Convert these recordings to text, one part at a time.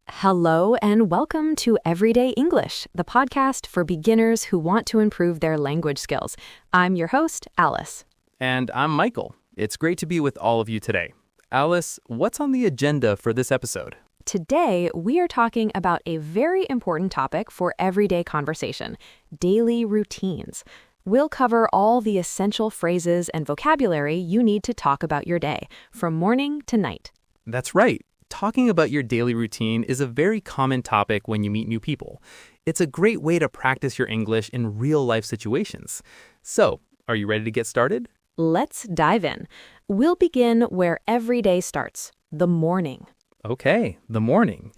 Hello and welcome to Everyday English, the podcast for beginners who want to improve their language skills. I'm your host, Alice. And I'm Michael. It's great to be with all of you today. Alice, what's on the agenda for this episode? Today, we are talking about a very important topic for everyday conversation, daily routines. We'll cover all the essential phrases and vocabulary you need to talk about your day, from morning to night. That's right. Talking about your daily routine is a very common topic when you meet new people. It's a great way to practice your English in real-life situations. So, are you ready to get started? Let's dive in. We'll begin where every day starts, the morning. Okay, the morning.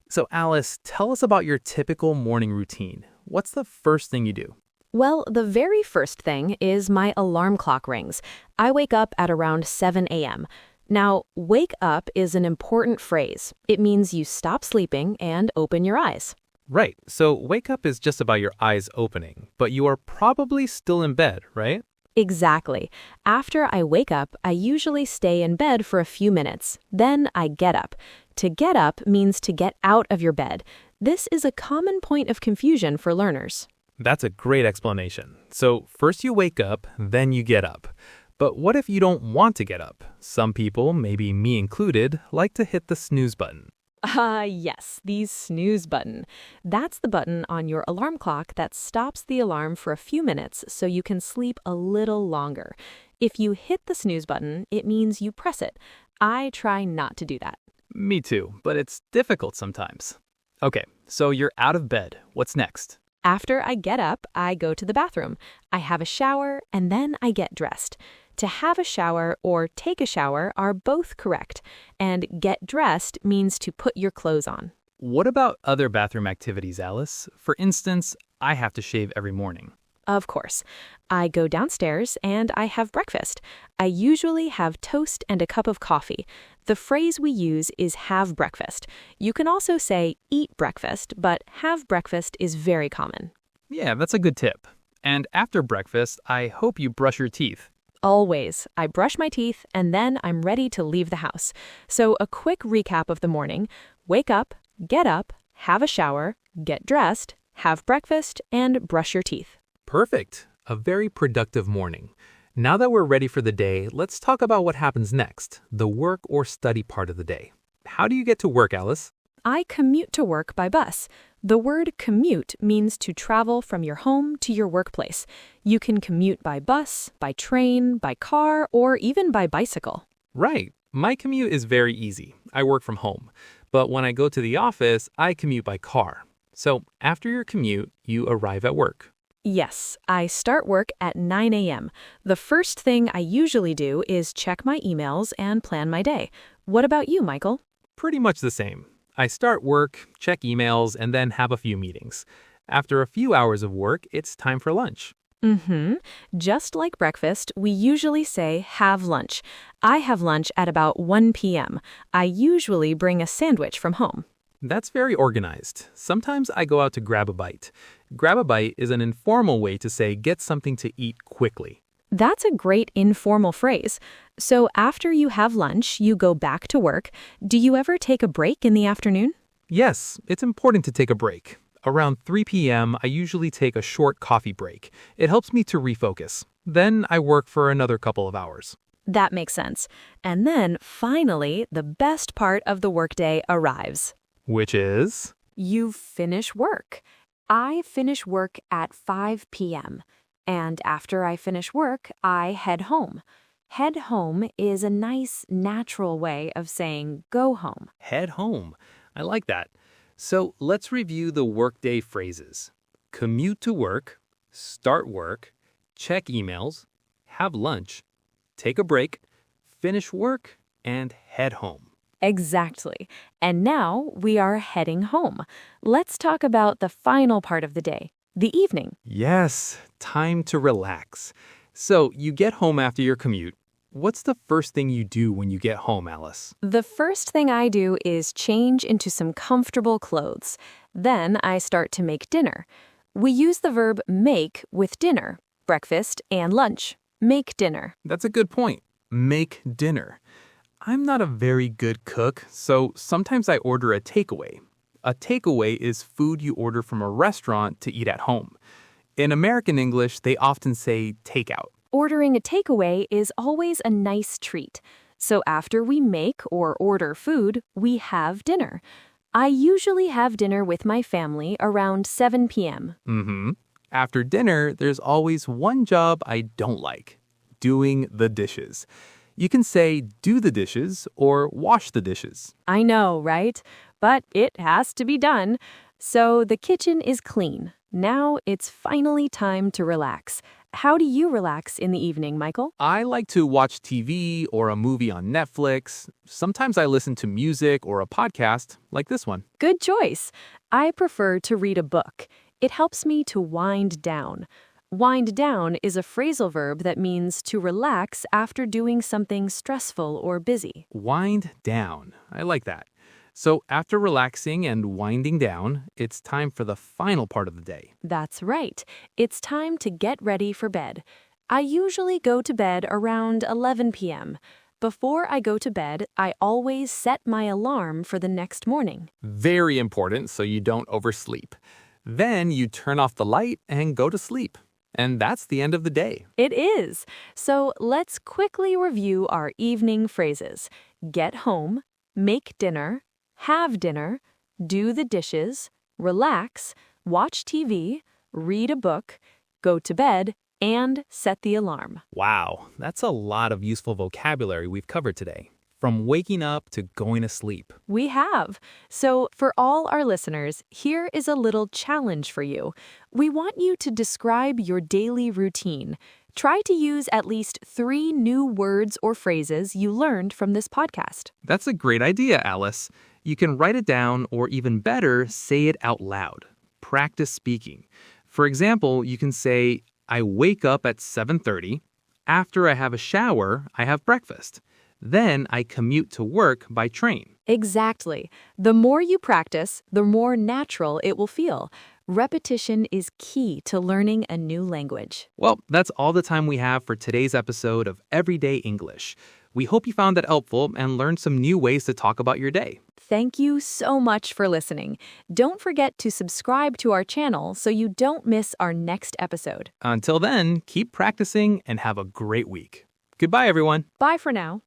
So, Alice, tell us about your typical morning routine. What's the first thing you do? Well, the very first thing is my alarm clock rings. I wake up at around 7 a.m. Now, wake up is an important phrase. It means you stop sleeping and open your eyes. Right, so wake up is just about your eyes opening, but you are probably still in bed, right? Exactly. After I wake up, I usually stay in bed for a few minutes. Then I get up. To get up means to get out of your bed. This is a common point of confusion for learners. That's a great explanation. So first you wake up, then you get up. But what if you don't want to get up? Some people, maybe me included, like to hit the snooze button. Yes, the snooze button. That's the button on your alarm clock that stops the alarm for a few minutes so you can sleep a little longer. If you hit the snooze button, it means you press it. I try not to do that. Me too, but it's difficult sometimes. Okay, so you're out of bed. What's next? After I get up, I go to the bathroom. I have a shower, and then I get dressed. To have a shower or take a shower are both correct, and get dressed means to put your clothes on. What about other bathroom activities, Alice? For instance, I have to shave every morning. Of course. I go downstairs and I have breakfast. I usually have toast and a cup of coffee. The phrase we use is have breakfast. You can also say eat breakfast, but have breakfast is very common. Yeah, that's a good tip. And after breakfast, I hope you brush your teeth. Always. I brush my teeth and then I'm ready to leave the house. So a quick recap of the morning: wake up, get up, have a shower, get dressed, have breakfast, and brush your teeth. Perfect. A very productive morning. Now that we're ready for the day, let's talk about what happens next, the work or study part of the day. How do you get to work, Alice? I commute to work by bus. The word commute means to travel from your home to your workplace. You can commute by bus, by train, by car, or even by bicycle. Right. My commute is very easy. I work from home. But when I go to the office, I commute by car. So after your commute, you arrive at work. Yes, I start work at 9 a.m. The first thing I usually do is check my emails and plan my day. What about you, Michael? Pretty much the same. I start work, check emails, and then have a few meetings. After a few hours of work, it's time for lunch. Just like breakfast, we usually say have lunch. I have lunch at about 1 p.m. I usually bring a sandwich from home. That's very organized. Sometimes I go out to grab a bite. Grab a bite is an informal way to say get something to eat quickly. That's a great informal phrase. So after you have lunch, you go back to work. Do you ever take a break in the afternoon? Yes, it's important to take a break. Around 3 p.m., I usually take a short coffee break. It helps me to refocus. Then I work for another couple of hours. That makes sense. And then, finally, the best part of the workday arrives. Which is? You finish work. I finish work at 5 p.m. And after I finish work, I head home. Head home is a nice, natural way of saying go home. Head home. I like that. So let's review the workday phrases. Commute to work, start work, check emails, have lunch, take a break, finish work, and head home. Exactly. And now we are heading home. Let's talk about the final part of the day, the evening. Yes, time to relax. So you get home after your commute. What's the first thing you do when you get home, Alice? The first thing I do is change into some comfortable clothes. Then I start to make dinner. We use the verb make with dinner, breakfast and lunch. Make dinner. That's a good point. Make dinner. I'm not a very good cook, so sometimes I order a takeaway. A takeaway is food you order from a restaurant to eat at home. In American English, they often say takeout. Ordering a takeaway is always a nice treat. So after we make or order food, we have dinner. I usually have dinner with my family around 7 p.m. After dinner, there's always one job I don't like: doing the dishes. You can say do the dishes or wash the dishes. I know, right? But it has to be done. So the kitchen is clean. Now it's finally time to relax. How do you relax in the evening, Michael? I like to watch TV or a movie on Netflix. Sometimes I listen to music or a podcast like this one. Good choice. I prefer to read a book. It helps me to wind down. Wind down is a phrasal verb that means to relax after doing something stressful or busy. Wind down. I like that. So after relaxing and winding down, it's time for the final part of the day. That's right. It's time to get ready for bed. I usually go to bed around 11 p.m. Before I go to bed, I always set my alarm for the next morning. Very important so you don't oversleep. Then you turn off the light and go to sleep. And that's the end of the day. It is. So let's quickly review our evening phrases. Get home, make dinner, have dinner, do the dishes, relax, watch TV, read a book, go to bed, and set the alarm. Wow, that's a lot of useful vocabulary we've covered today. From waking up to going to sleep. We have. So for all our listeners, here is a little challenge for you. We want you to describe your daily routine. Try to use at least 3 new words or phrases you learned from this podcast. That's a great idea, Alice. You can write it down or even better, say it out loud. Practice speaking. For example, you can say, I wake up at 7:30. After I have a shower, I have breakfast. Then I commute to work by train. Exactly. The more you practice, the more natural it will feel. Repetition is key to learning a new language. Well, that's all the time we have for today's episode of Everyday English. We hope you found that helpful and learned some new ways to talk about your day. Thank you so much for listening. Don't forget to subscribe to our channel so you don't miss our next episode. Until then, keep practicing and have a great week. Goodbye, everyone. Bye for now.